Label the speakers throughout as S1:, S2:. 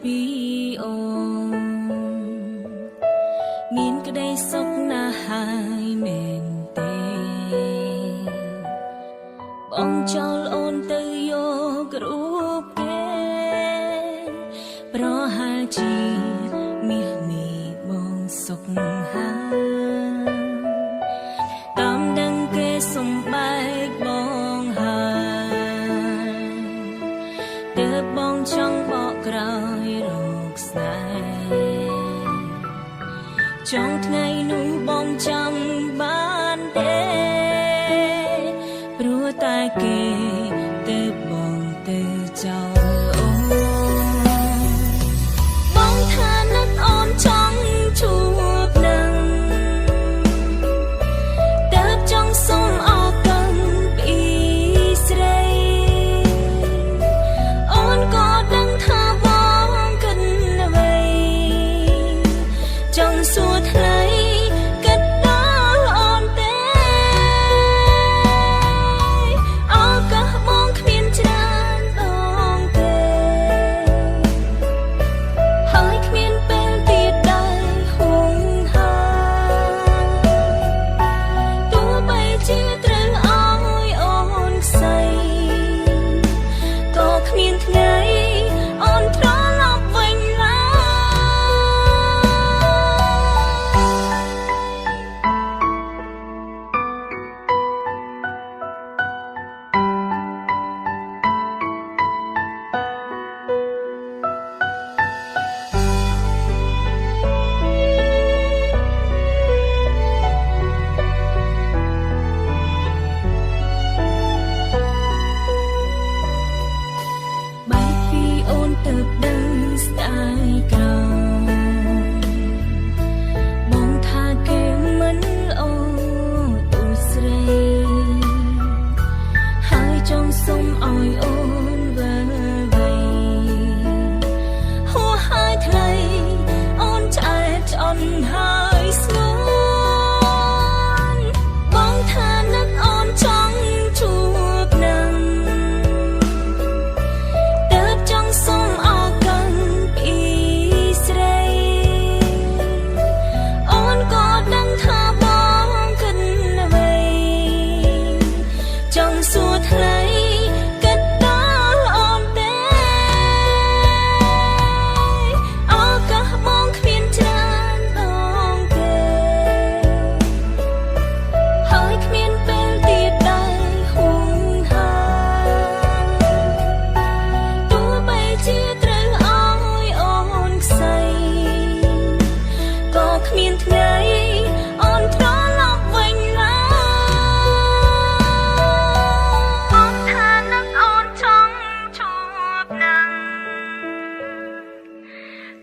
S1: ពីអូនមានក្តីសុខណាស់ហើយមែនទេបងចោលអូនទៅយករូបគេប្រហែលជាមាសនេះបងសុខហើយតាមដឹងគេសំបែកបងហើយទើបបងចង់បកក្រោយរកស្នេហ៍ចង់ថ្ងៃនោះបងចាំបានទេព្រោះតែគេទើបបងទៅចោលអូនបងថានឹកអូនចង់ជួបនឹងទើបចង់សុំអរគុណពីស្រីអូនក៏ដឹងថាបងគិតអ្វីចង់សួរថ្លៃគិតដល់អូនទេឱកាសបងគ្មានច្រើនដងទេហើយគ្មានពេលទៀតដែរហួងហើយទោះបីជាត្រូវឲ្យអូនខ្សែក៏គ្មានថ្ងៃអូនត្រឡប់វិញឡើបែកពីអូនទៅដឹងស្ដាយក្រោយបងថាគេមិនអូទូស្រីហើយចង់សុំឲ្យអូនវើវៃហួសហើយថ្លៃអូនឆ្អែតឆ្អន់ហើយស្ងួនបងថានឹកអូនចង់ជួបនឹងទើបចង់សុំអរគុណពីស្រីអូនក៏ដឹងថាបងគិតអ្វីចង់សួរថ្លៃគិតដល់អូនទេឱកាសបងគ្មានច្រើនដងទេហើយគ្មានពេលទៀតដែរហួងហើយទោះបីជាត្រូវឲ្យអូនខ្សែក៏គ្មានថ្ងៃអូនត្រឡប់វិញឡើយបងថានឹកអូនចង់ជួបនឹង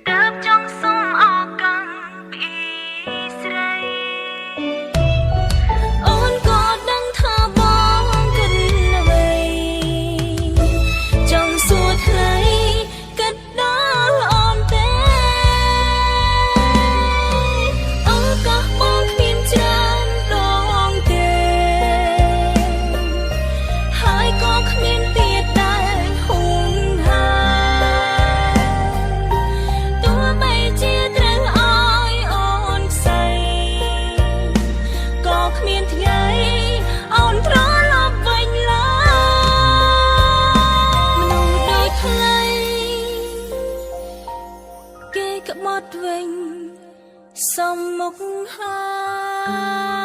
S1: ទើបចង់សុំអរគុណពីស្រីអូនក៏ដឹងថាបងគិតអ្វីចង់សួរថ្លៃគិតដល់អូនទេឱកាសបងគ្មានច្រើនដងទេហើយក៏គ្មានទៀតដែរហួងហើយទោះបីជាត្រូវឲ្យអូនខ្សែក៏គ្មានថ្ងៃអូនត្រឡប់វិញឡើយមនុស្សដូចខ្លីគេក្បត់វិញសំមុខហើយ